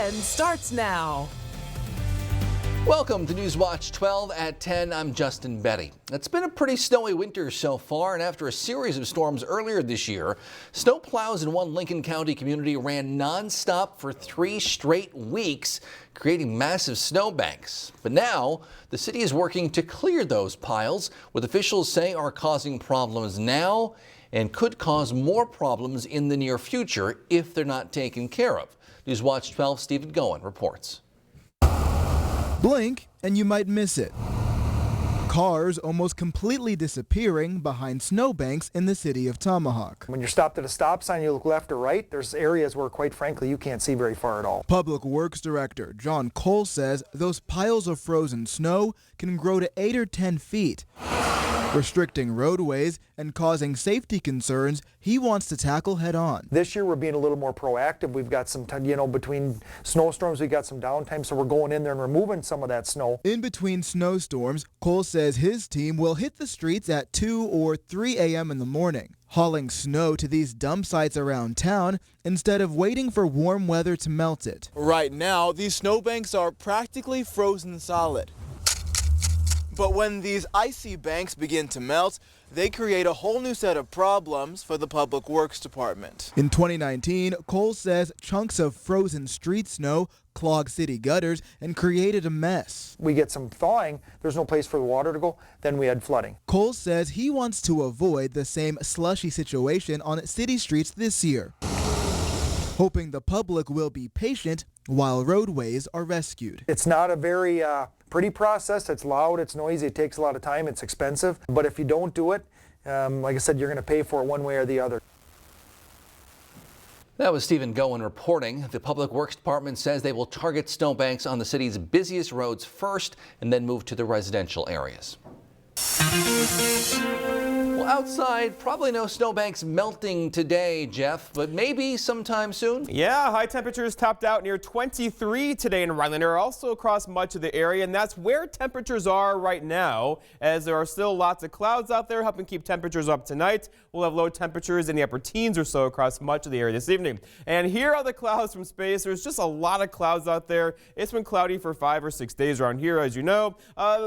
10 starts now. Welcome to Newswatch 12 at 10. I'm Justin Betty. It's been a pretty snowy winter so far, and after a series of storms earlier this year, snow plows in one Lincoln County community ran nonstop for 3 straight weeks, creating massive snowbanks. But now, the city is working to clear those piles, what officials say are causing problems now and could cause more problems in the near future if they're not taken care of. Newswatch 12's Stephen Goen reports. Blink and you might miss it. Cars almost completely disappearing behind snowbanks in the city of Tomahawk. When you're stopped at a stop sign, you look left or right, there's areas where, quite frankly, you can't see very far at all. Public Works Director John Cole says those piles of frozen snow can grow to 8 or 10 feet. Restricting roadways and causing safety concerns he wants to tackle head on. This year we're being a little more proactive. We've got some time, between snowstorms we got some downtime, so we're going in there and removing some of that snow. In between snowstorms, Cole says his team will hit the streets at 2 or 3 a.m. in the morning, hauling snow to these dump sites around town instead of waiting for warm weather to melt it. Right now, these snowbanks are practically frozen solid. But when these icy banks begin to melt, they create a whole new set of problems for the Public Works Department. In 2019, Cole says chunks of frozen street snow clogged city gutters and created a mess. We get some thawing, there's no place for the water to go, then we had flooding. Cole says he wants to avoid the same slushy situation on city streets this year, hoping the public will be patient while roadways are rescued. It's not a very pretty process. It's loud, it's noisy, it takes a lot of time, it's expensive. But if you don't do it, like I said, you're going to pay for it one way or the other. That was Stephen Goen reporting. The Public Works Department says they will target snowbanks on the city's busiest roads first and then move to the residential areas. Well, outside, probably no snowbanks melting today, Jeff, but maybe sometime soon. Yeah, high temperatures topped out near 23 today in Rhinelander, also across much of the area, and that's where temperatures are right now, as there are still lots of clouds out there helping keep temperatures up tonight. We'll have low temperatures in the upper teens or so across much of the area this evening. And here are the clouds from space. There's just a lot of clouds out there. It's been cloudy for 5 or 6 days around here, as you know.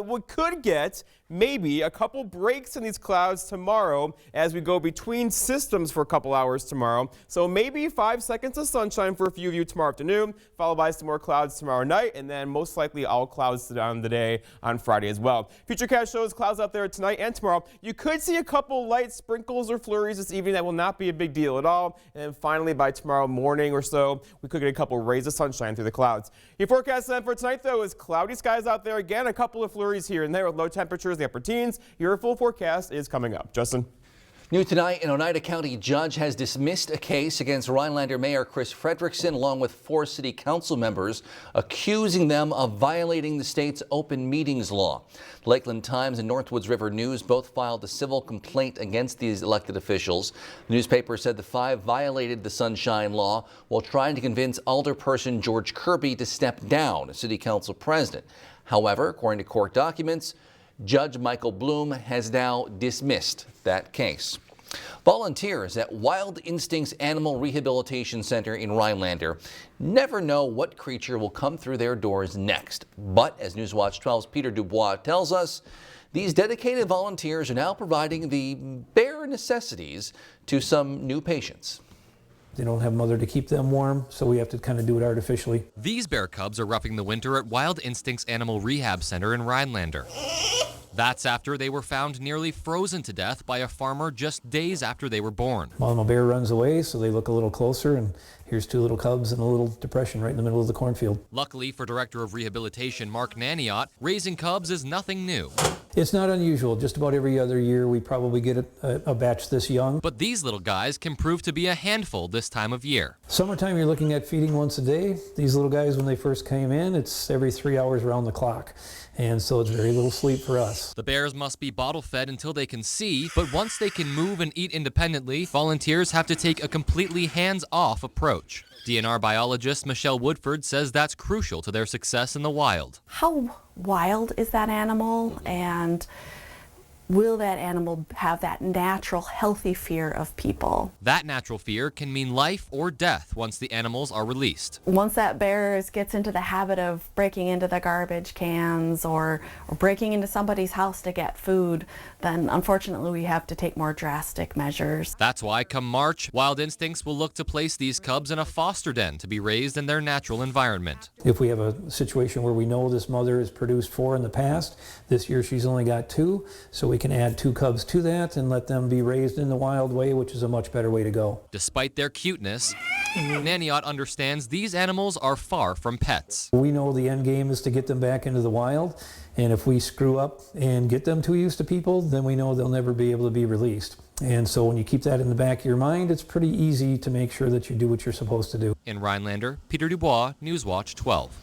We could get maybe a couple breaks in these clouds tomorrow as we go between systems for a couple hours tomorrow. So maybe 5 seconds of sunshine for a few of you tomorrow afternoon, followed by some more clouds tomorrow night, and then most likely all clouds on the day on Friday as well. Futurecast shows clouds out there tonight and tomorrow. You could see a couple light sprinkles or flurries this evening. That will not be a big deal at all. And then finally by tomorrow morning or so, we could get a couple rays of sunshine through the clouds. Your forecast then for tonight, though, is cloudy skies out there. Again, a couple of flurries here and there with low temperatures in the upper teens. Your full forecast is coming up. Justin. New tonight, an Oneida County judge has dismissed a case against Rhinelander Mayor Chris Frederickson along with 4 city council members, accusing them of violating the state's open meetings law. Lakeland Times and Northwoods River News both filed a civil complaint against these elected officials. The newspaper said the 5 violated the Sunshine Law while trying to convince alderperson George Kirby to step down as city council president. However, according to court documents, Judge Michael Bloom has now dismissed that case. Volunteers at Wild Instincts Animal Rehabilitation Center in Rhinelander never know what creature will come through their doors next. But as Newswatch 12's Peter Dubois tells us, these dedicated volunteers are now providing the bare necessities to some new patients. They don't have a mother to keep them warm, so we have to kind of do it artificially. These bear cubs are roughing the winter at Wild Instincts Animal Rehab Center in Rhinelander. That's after they were found nearly frozen to death by a farmer just days after they were born. Mama bear runs away, so they look a little closer, and here's 2 little cubs in a little depression right in the middle of the cornfield. Luckily for Director of Rehabilitation Mark Naniot, raising cubs is nothing new. It's not unusual. Just about every other year we probably get a batch this young. But these little guys can prove to be a handful this time of year. Summertime, you're looking at feeding once a day. These little guys, when they first came in, it's every 3 hours around the clock. And so it's very little sleep for us. The bears must be bottle fed until they can see, but once they can move and eat independently, volunteers have to take a completely hands-off approach. DNR biologist Michelle Woodford says that's crucial to their success in the wild. How wild is that animal, and will that animal have that natural, healthy fear of people? That natural fear can mean life or death once the animals are released. Once that bear gets into the habit of breaking into the garbage cans or breaking into somebody's house to get food, then unfortunately we have to take more drastic measures. That's why come March, Wild Instincts will look to place these cubs in a foster den to be raised in their natural environment. If we have a situation where we know this mother has produced 4 in the past, this year she's only got 2, so we can add 2 cubs to that and let them be raised in the wild way, which is a much better way to go. Despite their cuteness, Naniot understands these animals are far from pets. We know the end game is to get them back into the wild, and if we screw up and get them too used to people, then we know they'll never be able to be released. And so when you keep that in the back of your mind, it's pretty easy to make sure that you do what you're supposed to do. In Rhinelander, Peter Dubois, Newswatch 12.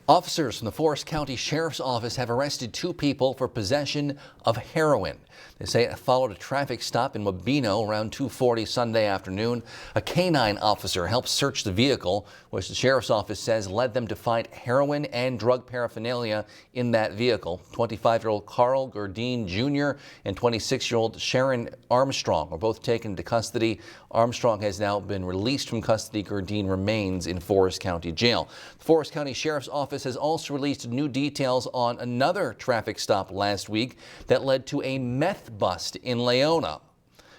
Officers from the Forest County Sheriff's Office have arrested 2 people for possession of heroin. They say it followed a traffic stop in Wabeno around 2:40 Sunday afternoon. A canine officer helped search the vehicle, which the Sheriff's Office says led them to find heroin and drug paraphernalia in that vehicle. 25-year-old Carl Gerdine Jr. and 26-year-old Sharon Armstrong were both taken into custody. Armstrong has now been released from custody. Gerdine remains in Forest County Jail. The Forest County Sheriff's Office has also released new details on another traffic stop last week that led to a meth bust in Leona.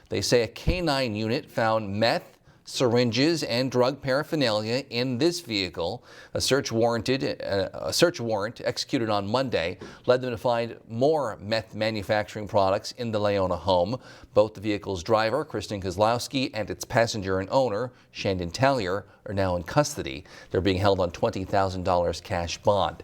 They say a canine unit found meth, syringes, and drug paraphernalia in this vehicle. A search warrant executed on Monday led them to find more meth manufacturing products in the Leona home. Both the vehicle's driver, Kristen Kozlowski, and its passenger and owner, Shandon Tallier, are now in custody. They're being held on $20,000 cash bond.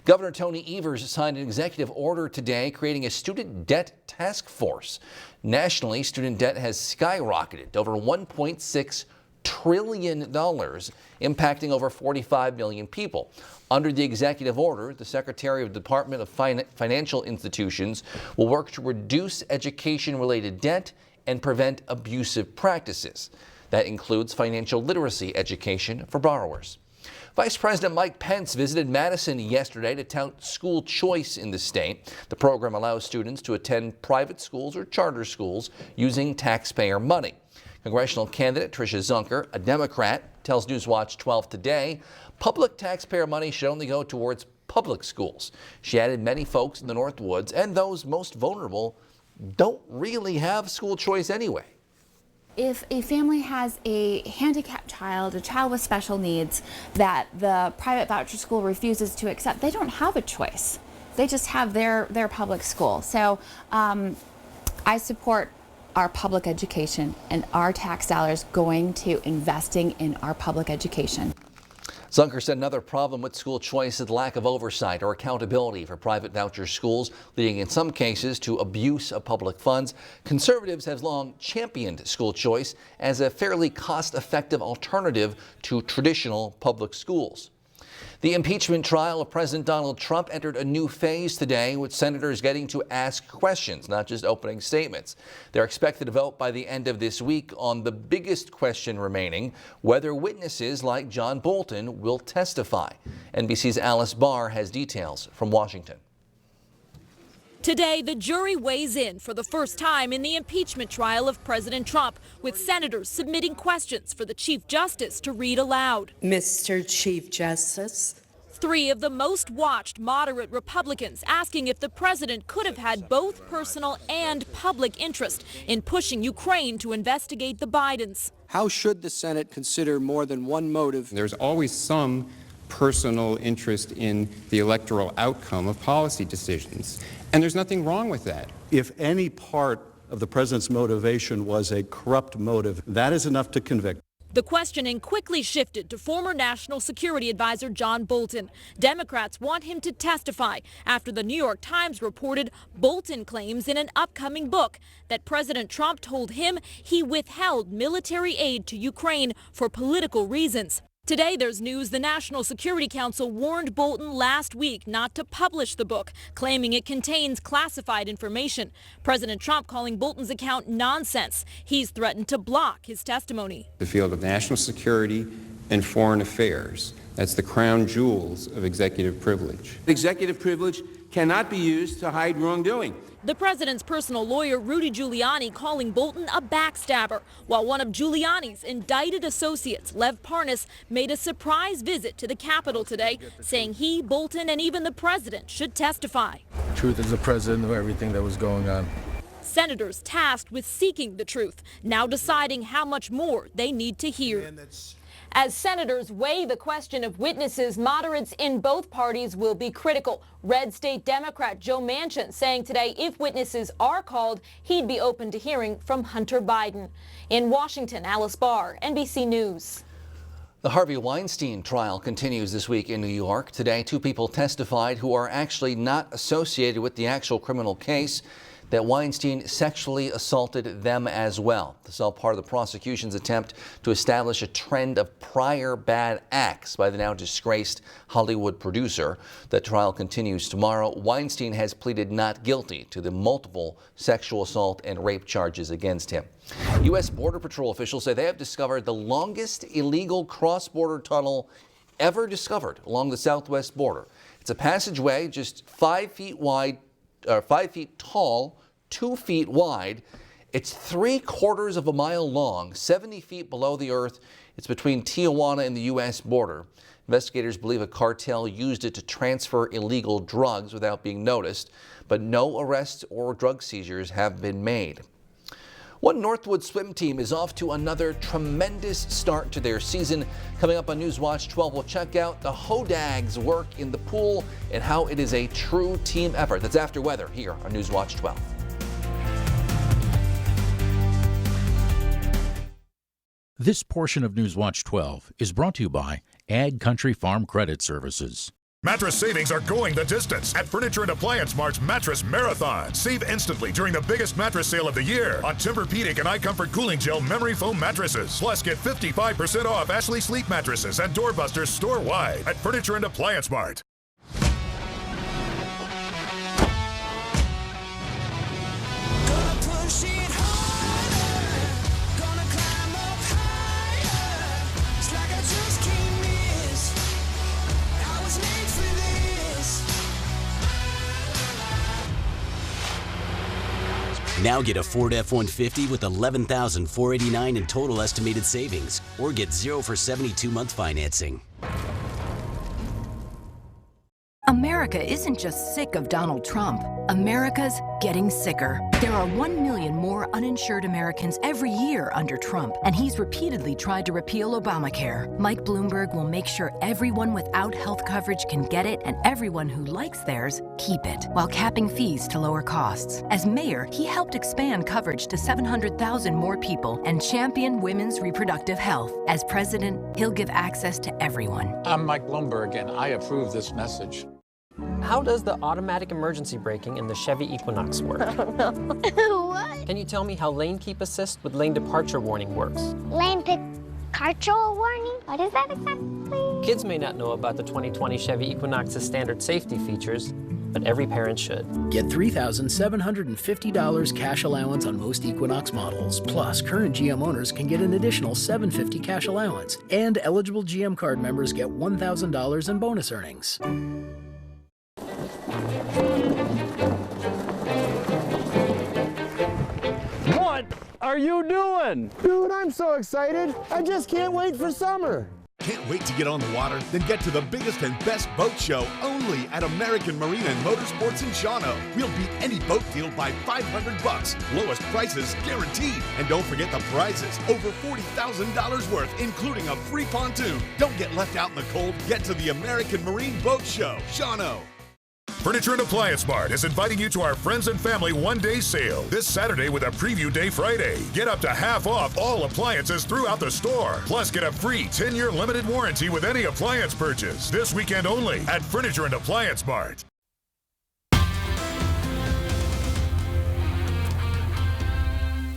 Governor Tony Evers signed an executive order today creating a student debt task force. Nationally, student debt has skyrocketed to over $1.6 trillion, impacting over 45 million people. Under the executive order, the Secretary of the Department of Financial Institutions will work to reduce education-related debt and prevent abusive practices. That includes financial literacy education for borrowers. Vice President Mike Pence visited Madison yesterday to tout school choice in the state. The program allows students to attend private schools or charter schools using taxpayer money. Congressional candidate Tricia Zunker, a Democrat, tells Newswatch 12 today, public taxpayer money should only go towards public schools. She added many folks in the North Woods and those most vulnerable don't really have school choice anyway. If a family has a handicapped child, a child with special needs, that the private voucher school refuses to accept, they don't have a choice. They just have their public school. So I support our public education and our tax dollars going to investing in our public education. Zunker said another problem with school choice is the lack of oversight or accountability for private voucher schools, leading in some cases to abuse of public funds. Conservatives have long championed school choice as a fairly cost-effective alternative to traditional public schools. The impeachment trial of President Donald Trump entered a new phase today, with senators getting to ask questions, not just opening statements. They're expected to vote by the end of this week on the biggest question remaining, whether witnesses like John Bolton will testify. NBC's Alice Barr has details from Washington. Today, the jury weighs in for the first time in the impeachment trial of President Trump, with senators submitting questions for the Chief Justice to read aloud. Mr. Chief Justice. 3 of the most watched moderate Republicans asking if the president could have had both personal and public interest in pushing Ukraine to investigate the Bidens. How should the Senate consider more than one motive? There's always some personal interest in the electoral outcome of policy decisions. And there's nothing wrong with that. If any part of the president's motivation was a corrupt motive, that is enough to convict. The questioning quickly shifted to former National Security Advisor John Bolton. Democrats want him to testify after the New York Times reported Bolton claims in an upcoming book that President Trump told him he withheld military aid to Ukraine for political reasons. Today, there's news the National Security Council warned Bolton last week not to publish the book, claiming it contains classified information. President Trump calling Bolton's account nonsense. He's threatened to block his testimony. The field of national security and foreign affairs, that's the crown jewels of executive privilege. Executive privilege cannot be used to hide wrongdoing. The president's personal lawyer, Rudy Giuliani, calling Bolton a backstabber, while one of Giuliani's indicted associates, Lev Parnas, made a surprise visit to the Capitol today, saying he, Bolton, and even the president should testify. Truth is, the president knew everything that was going on. Senators tasked with seeking the truth, now deciding how much more they need to hear. As senators weigh the question of witnesses, moderates in both parties will be critical. Red State Democrat Joe Manchin saying today if witnesses are called, he'd be open to hearing from Hunter Biden. In Washington, Alice Barr, NBC News. The Harvey Weinstein trial continues this week in New York. Today, 2 people testified who are actually not associated with the actual criminal case, that Weinstein sexually assaulted them as well. This is all part of the prosecution's attempt to establish a trend of prior bad acts by the now disgraced Hollywood producer. The trial continues tomorrow. Weinstein has pleaded not guilty to the multiple sexual assault and rape charges against him. U.S. Border Patrol officials say they have discovered the longest illegal cross-border tunnel ever discovered along the southwest border. It's a passageway just 5 feet wide, 5 feet tall, 2 feet wide. It's 3/4 of a mile long, 70 feet below the earth. It's between Tijuana and the U.S. border. Investigators believe a cartel used it to transfer illegal drugs without being noticed, but no arrests or drug seizures have been made. One Northwood swim team is off to another tremendous start to their season. Coming up on Newswatch 12, we'll check out the Hodags' work in the pool and how it is a true team effort. That's after weather here on Newswatch 12. This portion of Newswatch 12 is brought to you by Ag Country Farm Credit Services. Mattress savings are going the distance at Furniture and Appliance Mart's Mattress Marathon. Save instantly during the biggest mattress sale of the year on Tempur-Pedic and iComfort Cooling Gel memory foam mattresses. Plus, get 55% off Ashley Sleep mattresses and doorbusters store-wide at Furniture and Appliance Mart. Now get a Ford F-150 with $11,489 in total estimated savings, or get 0 for 72-month financing. America isn't just sick of Donald Trump. America's getting sicker. There are 1 million more uninsured Americans every year under Trump, and he's repeatedly tried to repeal Obamacare. Mike Bloomberg will make sure everyone without health coverage can get it, and everyone who likes theirs keep it, while capping fees to lower costs. As mayor, he helped expand coverage to 700,000 more people and champion women's reproductive health. As president, he'll give access to everyone. I'm Mike Bloomberg, and I approve this message. How does the automatic emergency braking in the Chevy Equinox work? I don't know. What? Can you tell me how lane keep assist with lane departure warning works? Lane departure warning? What is that exactly? Kids may not know about the 2020 Chevy Equinox's standard safety features, but every parent should. Get $3,750 cash allowance on most Equinox models. Plus, current GM owners can get an additional $750 cash allowance. And eligible GM card members get $1,000 in bonus earnings. What are you doing? Dude, I'm so excited. I just can't wait for summer. Can't wait to get on the water? Then get to the biggest and best boat show only at American Marine and Motorsports in Shawano. We'll beat any boat deal by $500. Lowest prices guaranteed. And don't forget the prizes. Over $40,000 worth, including a free pontoon. Don't get left out in the cold. Get to the American Marine Boat Show, Shawano. Furniture and Appliance Mart is inviting you to our Friends and Family one-day sale this Saturday with a Preview Day Friday. Get up to half off all appliances throughout the store. Plus, get a free 10-year limited warranty with any appliance purchase. This weekend only at Furniture and Appliance Mart.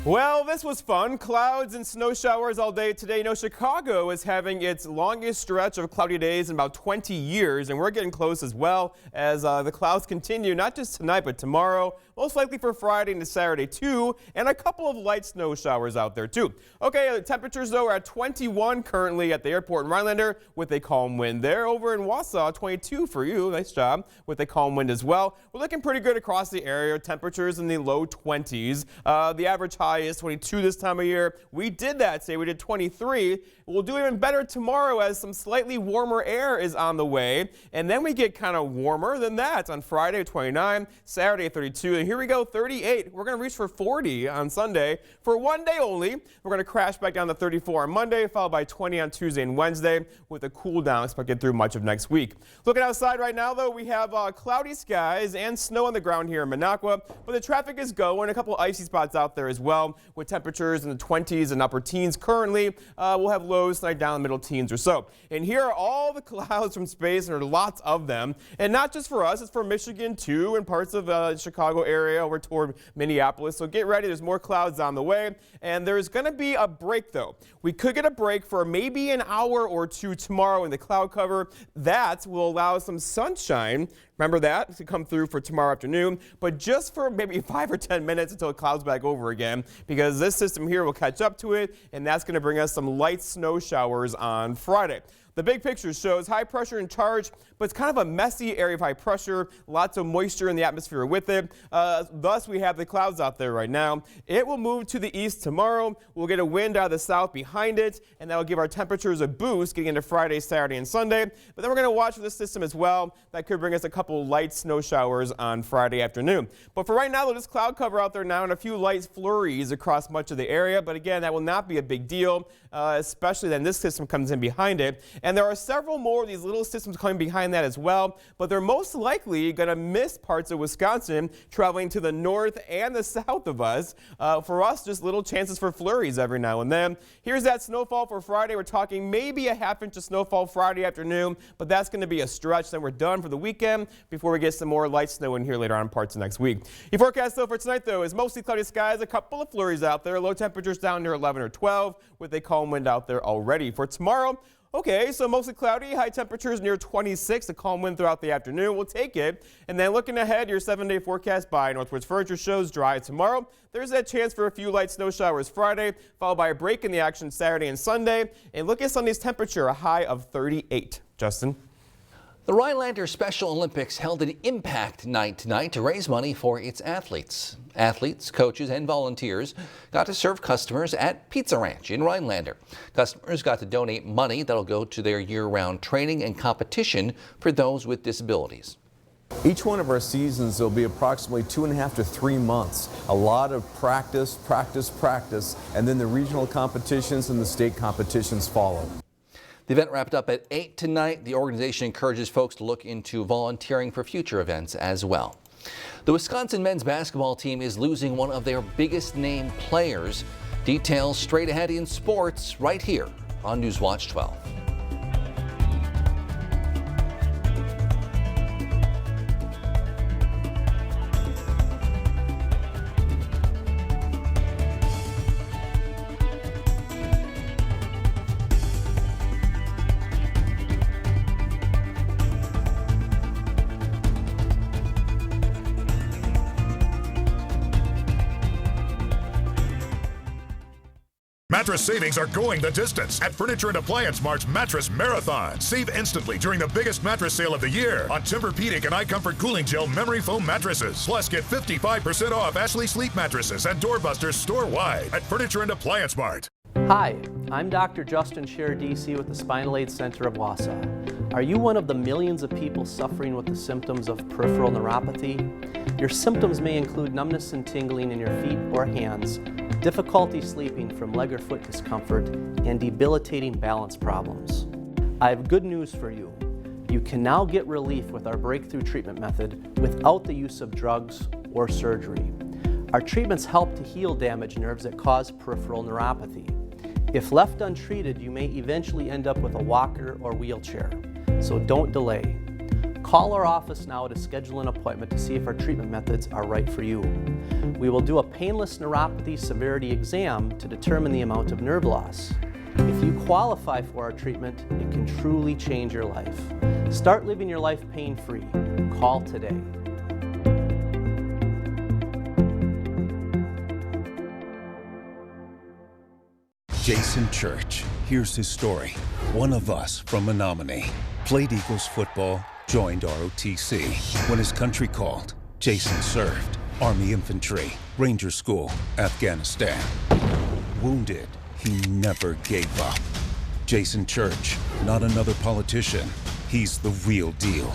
Well, this was fun. Clouds and snow showers all day today. You know, Chicago is having its longest stretch of cloudy days in about 20 years, and we're getting close as well as the clouds continue, not just tonight, but tomorrow, most likely for Friday into Saturday too, and a couple of light snow showers out there too. Okay, the temperatures though are at 21 currently at the airport in Rhinelander with a calm wind there. Over in Wausau, 22 for you. Nice job with a calm wind as well. We're looking pretty good across the area. Temperatures in the low 20s. The average high is 22 this time of year. We did that today. We did 23. We'll do even better tomorrow as some slightly warmer air is on the way. And then we get kind of warmer than that on Friday, 29, Saturday, 32. And here we go, 38. We're going to reach for 40 on Sunday for one day only. We're going to crash back down to 34 on Monday, followed by 20 on Tuesday and Wednesday with a cool down expected through much of next week. Looking outside right now, though, we have cloudy skies and snow on the ground here in Minocqua, but the traffic is going. A couple icy spots out there as well, with temperatures in the 20s and upper teens currently. We'll have lows tonight down in the middle teens or so. And here are all the clouds from space, and there are lots of them. And not just for us, it's for Michigan too, and parts of the Chicago area over toward Minneapolis. So get ready, there's more clouds on the way. And there's going to be a break though. We could get a break for maybe an hour or two tomorrow in the cloud cover. That will allow some sunshine. Remember that to come through for tomorrow afternoon, but just for maybe 5 or 10 minutes until it clouds back over again, because this system here will catch up to it, and that's going to bring us some light snow showers on Friday. The big picture shows high pressure in charge, but it's kind of a messy area of high pressure, lots of moisture in the atmosphere with it. Thus, we have the clouds out there right now. It will move to the east tomorrow. We'll get a wind out of the south behind it, and that will give our temperatures a boost getting into Friday, Saturday, and Sunday. But then we're going to watch for this system as well. That could bring us a couple light snow showers on Friday afternoon. But for right now, there's just cloud cover out there now and a few light flurries across much of the area. But again, that will not be a big deal, especially then this system comes in behind it. And there are several more of these little systems coming behind that as well, but they're most likely going to miss parts of Wisconsin, traveling to the north and the south of us. For us, just little chances for flurries every now and then. Here's that snowfall for Friday. We're talking maybe a half-inch of snowfall Friday afternoon, but that's going to be a stretch. Then we're done for the weekend before we get some more light snow in here later on in parts of next week. Your forecast, though, for tonight, though, is mostly cloudy skies, a couple of flurries out there, low temperatures down near 11 or 12, with a calm wind out there already. For tomorrow, okay, so mostly cloudy, high temperatures near 26, a calm wind throughout the afternoon. We'll take it. And then looking ahead, your 7-day forecast by Northwoods Furniture shows dry tomorrow. There's that chance for a few light snow showers Friday, followed by a break in the action Saturday and Sunday. And look at Sunday's temperature, a high of 38. Justin? The Rhinelander Special Olympics held an impact night tonight to raise money for its athletes. Athletes, coaches, and volunteers got to serve customers at Pizza Ranch in Rhinelander. Customers got to donate money that'll go to their year-round training and competition for those with disabilities. Each one of our seasons will be approximately 2.5 to 3 months. A lot of practice, and then the regional competitions and the state competitions follow. The event wrapped up at 8 tonight. The organization encourages folks to look into volunteering for future events as well. The Wisconsin men's basketball team is losing one of their biggest name players. Details straight ahead in sports right here on Newswatch 12. Mattress savings are going the distance at Furniture and Appliance Mart's Mattress Marathon. Save instantly during the biggest mattress sale of the year on Tempur-Pedic and iComfort Cooling Gel memory foam mattresses. Plus, get 55% off Ashley Sleep mattresses and doorbusters store-wide at Furniture and Appliance Mart. Hi, I'm Dr. Justin Scherer, DC with the Spinal Aid Center of Wausau. Are you one of the millions of people suffering with the symptoms of peripheral neuropathy? Your symptoms may include numbness and tingling in your feet or hands, difficulty sleeping from leg or foot discomfort, and debilitating balance problems. I have good news for you. You can now get relief with our breakthrough treatment method without the use of drugs or surgery. Our treatments help to heal damaged nerves that cause peripheral neuropathy. If left untreated, you may eventually end up with a walker or wheelchair, so don't delay. Call our office now to schedule an appointment to see if our treatment methods are right for you. We will do a painless neuropathy severity exam to determine the amount of nerve loss. If you qualify for our treatment, it can truly change your life. Start living your life pain-free. Call today. Jason Church. Here's his story. One of us from Menominee. Played Eagles football, joined ROTC. When his country called, Jason served. Army Infantry, Ranger School, Afghanistan. Wounded, he never gave up. Jason Church, not another politician. He's the real deal.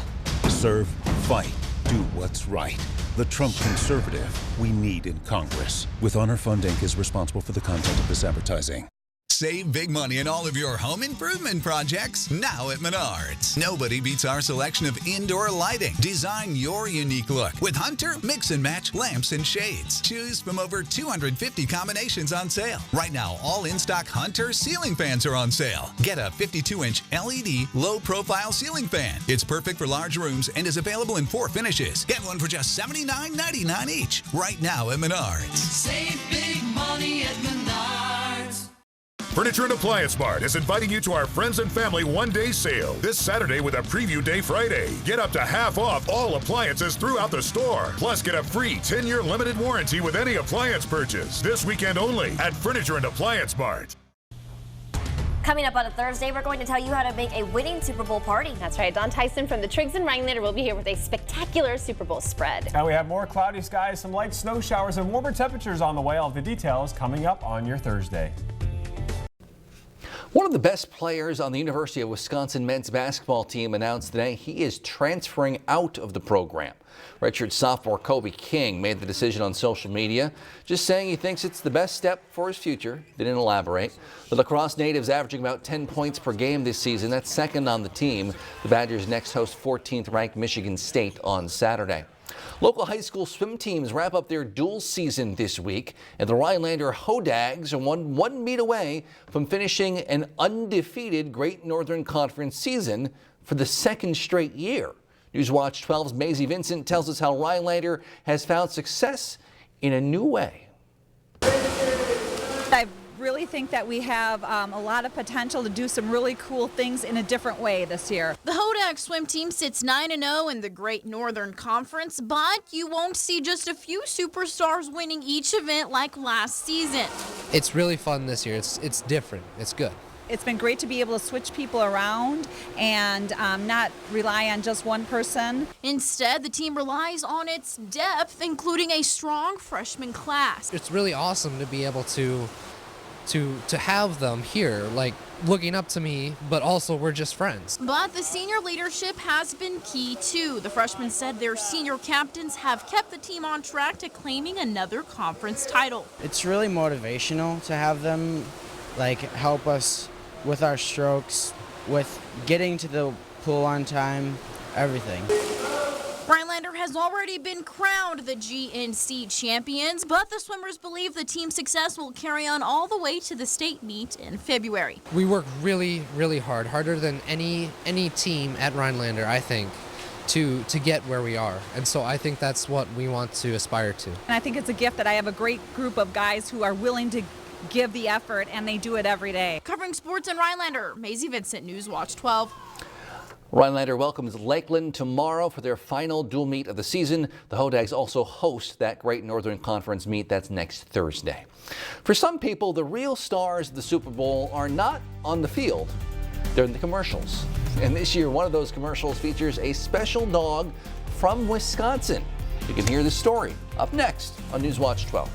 Serve, fight, do what's right. The Trump conservative we need in Congress. With Honor Fund Inc. is responsible for the content of this advertising. Save big money on all of your home improvement projects now at Menards. Nobody beats our selection of indoor lighting. Design your unique look with Hunter Mix and Match lamps and shades. Choose from over 250 combinations on sale. Right now, all in-stock Hunter ceiling fans are on sale. Get a 52-inch LED low-profile ceiling fan. It's perfect for large rooms and is available in 4 finishes. Get one for just $79.99 each. Right now at Menards. Save big money at Menards. Furniture and Appliance Mart is inviting you to our Friends and Family one-day sale this Saturday with a Preview Day Friday. Get up to half off all appliances throughout the store. Plus, get a free 10-year limited warranty with any appliance purchase. This weekend only at Furniture and Appliance Mart. Coming up on a Thursday, we're going to tell you how to make a winning Super Bowl party. That's right. Don Tyson from the Triggs and Rhinelander will be here with a spectacular Super Bowl spread. And we have more cloudy skies, some light snow showers, and warmer temperatures on the way. All of the details coming up on your Thursday. One of the best players on the University of Wisconsin men's basketball team announced today he is transferring out of the program. Redshirt sophomore Kobe King made the decision on social media, just saying he thinks it's the best step for his future. They didn't elaborate. The lacrosse native's averaging about 10 points per game this season. That's second on the team. The Badgers next host 14th ranked Michigan State on Saturday. Local high school swim teams wrap up their dual season this week, and the Rhinelander Hodags are one meet away from finishing an undefeated Great Northern Conference season for the second straight year. Newswatch 12's Maisie Vincent tells us how Rhinelander has found success in a new way. I really think that we have a lot of potential to do some really cool things in a different way this year. The Hodag swim team sits 9-0 in the Great Northern Conference, but you won't see just a few superstars winning each event like last season. It's really fun this year. It's different. It's good. It's been great to be able to switch people around and not rely on just one person. Instead, the team relies on its depth, including a strong freshman class. It's really awesome to be able to have them here, like looking up to me, but also we're just friends. But the senior leadership has been key too. The freshmen said their senior captains have kept the team on track to claiming another conference title. It's really motivational to have them help us with our strokes, with getting to the pool on time, everything. Rhinelander has already been crowned the GNC champions, but the swimmers believe the team's success will carry on all the way to the state meet in February. We work really, really hard, harder than any team at Rhinelander, I think, to get where we are. And so I think that's what we want to aspire to. And I think it's a gift that I have a great group of guys who are willing to give the effort, and they do it every day. Covering sports in Rhinelander, Maisie Vincent, Newswatch 12. Rhinelander welcomes Lakeland tomorrow for their final dual meet of the season. The Hodags also host that Great Northern Conference meet. That's next Thursday. For some people, the real stars of the Super Bowl are not on the field. They're in the commercials. And this year, one of those commercials features a special dog from Wisconsin. You can hear the story up next on Newswatch 12.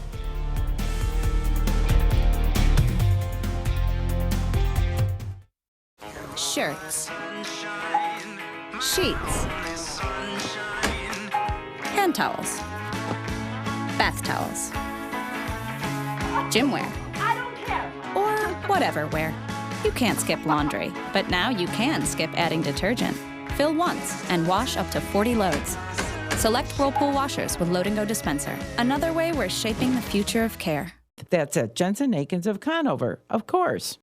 Shirts, sheets, hand towels, bath towels, gym wear, or whatever wear. You can't skip laundry, but now you can skip adding detergent. Fill once and wash up to 40 loads. Select Whirlpool washers with Load and Go dispenser. Another way we're shaping the future of care. That's at Jensen Akins of Conover, of course.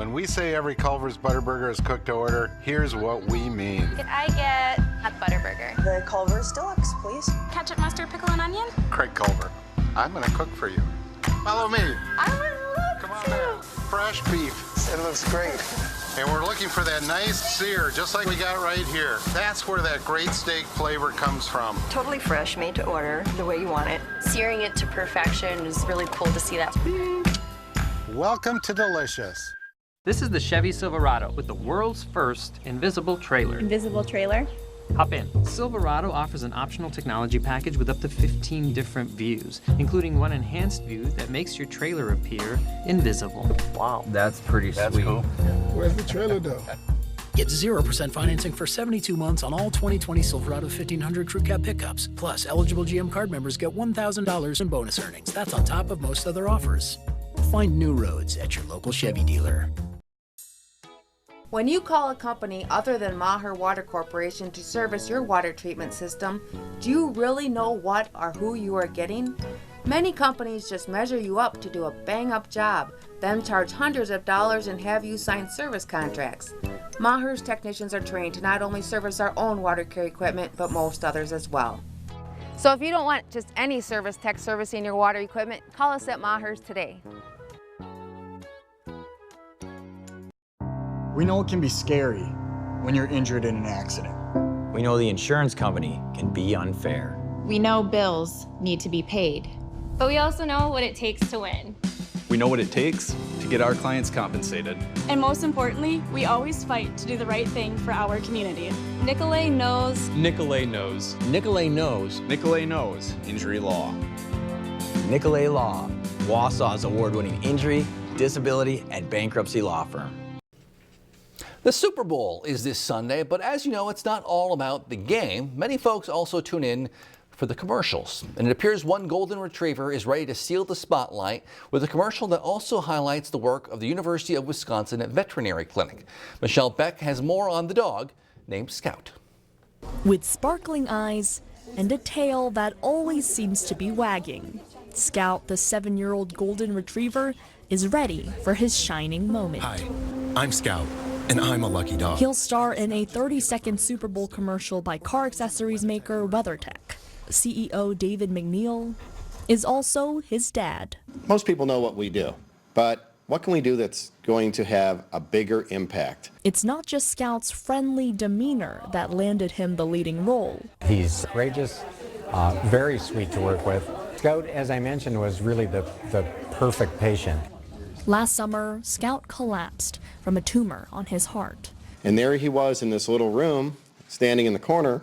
When we say every Culver's Butterburger is cooked to order, here's what we mean. Could I get a Butterburger? The Culver's Deluxe, please. Ketchup, mustard, pickle, and onion? Craig Culver, I'm gonna cook for you. Follow me. I would love Come on there. Fresh beef. It looks great. And we're looking for that nice sear, just like we got right here. That's where that great steak flavor comes from. Totally fresh, made to order, the way you want it. Searing it to perfection is really cool to see that. Welcome to Delicious. This is the Chevy Silverado with the world's first invisible trailer. Invisible trailer? Hop in. Silverado offers an optional technology package with up to 15 different views, including one enhanced view that makes your trailer appear invisible. Wow. That's pretty sweet. Cool. Where's the trailer though? Get 0% financing for 72 months on all 2020 Silverado 1500 Crew Cab pickups. Plus, eligible GM card members get $1,000 in bonus earnings. That's on top of most other offers. Find new roads at your local Chevy dealer. When you call a company other than Maher Water Corporation to service your water treatment system, do you really know what or who you are getting? Many companies just measure you up to do a bang-up job, then charge hundreds of dollars and have you sign service contracts. Maher's technicians are trained to not only service our own water care equipment, but most others as well. So if you don't want just any service tech servicing your water equipment, call us at Maher's today. We know it can be scary when you're injured in an accident. We know the insurance company can be unfair. We know bills need to be paid. But we also know what it takes to win. We know what it takes to get our clients compensated. And most importantly, we always fight to do the right thing for our community. Nicolay knows. Nicolay knows. Nicolay knows. Nicolay knows injury law. Nicolay Law, Wausau's award-winning injury, disability, and bankruptcy law firm. The Super Bowl is this Sunday, but as you know, it's not all about the game. Many folks also tune in for the commercials. And it appears one golden retriever is ready to steal the spotlight with a commercial that also highlights the work of the University of Wisconsin Veterinary Clinic. Michelle Beck has more on the dog named Scout. With sparkling eyes and a tail that always seems to be wagging, Scout, the 7-year-old golden retriever, is ready for his shining moment. Hi, I'm Scout, and I'm a lucky dog. He'll star in a 30-second Super Bowl commercial by car accessories maker WeatherTech. CEO David McNeil is also his dad. Most people know what we do, but what can we do that's going to have a bigger impact? It's not just Scout's friendly demeanor that landed him the leading role. He's courageous, very sweet to work with. Scout, as I mentioned, was really the perfect patient. Last summer, Scout collapsed from a tumor on his heart. And there he was in this little room, standing in the corner.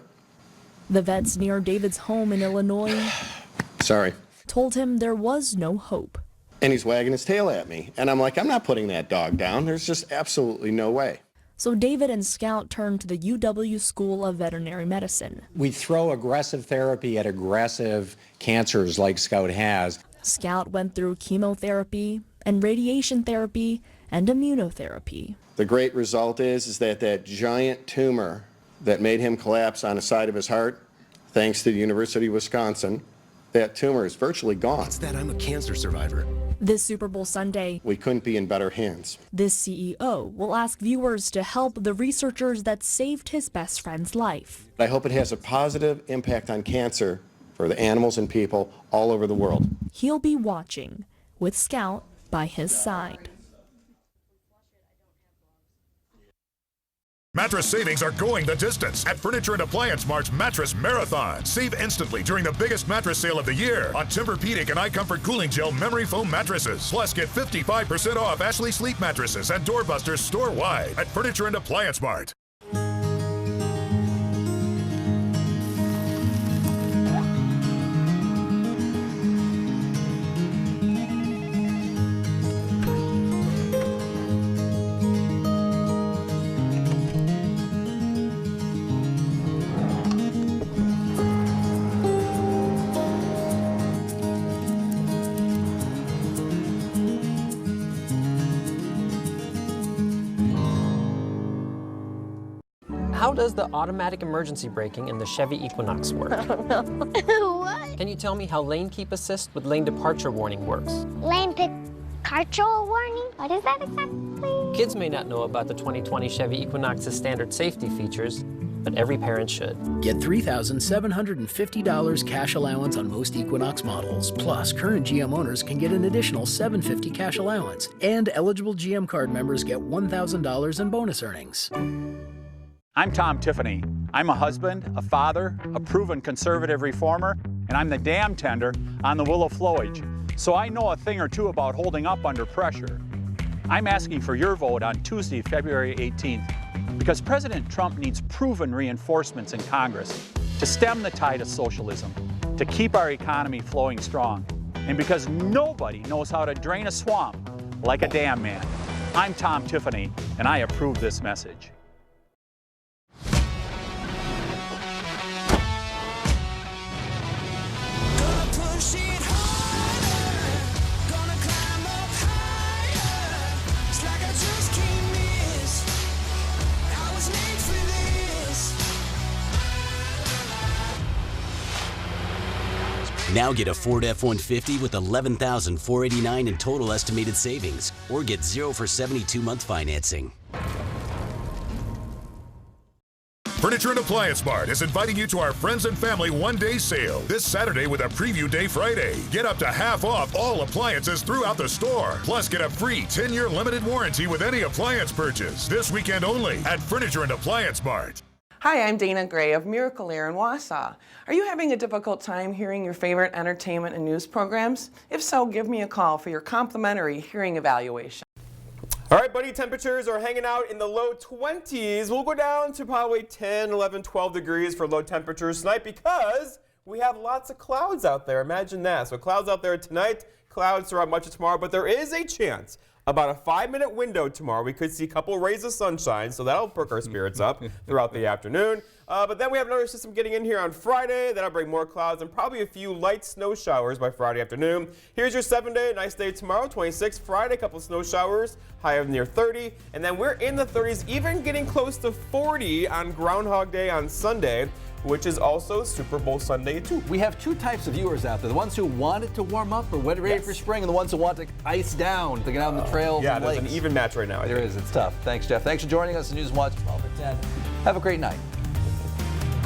The vets near David's home in Illinois told him there was no hope. And he's wagging his tail at me. And I'm like, I'm not putting that dog down. There's just absolutely no way. So David and Scout turned to the UW School of Veterinary Medicine. We throw aggressive therapy at aggressive cancers like Scout has. Scout went through chemotherapy and radiation therapy and immunotherapy. The great result is that that giant tumor that made him collapse on the side of his heart, thanks to the University of Wisconsin, that tumor is virtually gone. It's that I'm a cancer survivor. This Super Bowl Sunday, we couldn't be in better hands. This CEO will ask viewers to help the researchers that saved his best friend's life. I hope it has a positive impact on cancer for the animals and people all over the world. He'll be watching with Scout by his side. Mattress savings are going the distance at Furniture and Appliance Mart's Mattress Marathon. Save instantly during the biggest mattress sale of the year on Tempur-Pedic and iComfort Cooling Gel memory foam mattresses. Plus, get 55% off Ashley Sleep mattresses and doorbusters store-wide at Furniture and Appliance Mart. How does the automatic emergency braking in the Chevy Equinox work? I don't know. What? Can you tell me how lane keep assist with lane departure warning works? Lane departure warning? What is that exactly? please. Kids may not know about the 2020 Chevy Equinox's standard safety features, but every parent should. Get $3,750 cash allowance on most Equinox models. Plus, current GM owners can get an additional $750 cash allowance. And eligible GM card members get $1,000 in bonus earnings. I'm Tom Tiffany. I'm a husband, a father, a proven conservative reformer, and I'm the dam tender on the Willow Flowage. So I know a thing or two about holding up under pressure. I'm asking for your vote on Tuesday, February 18th, because President Trump needs proven reinforcements in Congress to stem the tide of socialism, to keep our economy flowing strong, and because nobody knows how to drain a swamp like a dam man. I'm Tom Tiffany, and I approve this message. Now get a Ford F-150 with $11,489 in total estimated savings, or get 0 for 72-month financing. Furniture and Appliance Mart is inviting you to our Friends and Family one-day sale this Saturday with a Preview Day Friday. Get up to half off all appliances throughout the store. Plus, get a free 10-year limited warranty with any appliance purchase. This weekend only at Furniture and Appliance Mart. Hi, I'm Dana Gray of Miracle Air in Wausau. Are you having a difficult time hearing your favorite entertainment and news programs? If so, give me a call for your complimentary hearing evaluation. All right, buddy, temperatures are hanging out in the low 20s. We'll go down to probably 10, 11, 12 degrees for low temperatures tonight because we have lots of clouds out there. Imagine that. So clouds out there tonight, clouds throughout much of tomorrow, but there is a chance about a 5-minute window tomorrow. We could see a couple rays of sunshine, so that'll perk our spirits up throughout the afternoon. But then we have another system getting in here on Friday. That'll bring more clouds and probably a few light snow showers by Friday afternoon. Here's your 7-day, nice day tomorrow, 26. Friday, a couple snow showers, high of near 30. And then we're in the 30s, even getting close to 40 on Groundhog Day on Sunday, which is also Super Bowl Sunday too. We have two types of viewers out there. The ones who want it to warm up or ready for spring, and the ones who want to ice down to get out on the trails yeah, and there's lakes. an even match right now. There is. It's tough. Thanks, Jeff. Thanks for joining us. The News Watch 12 at 10. Have a great night.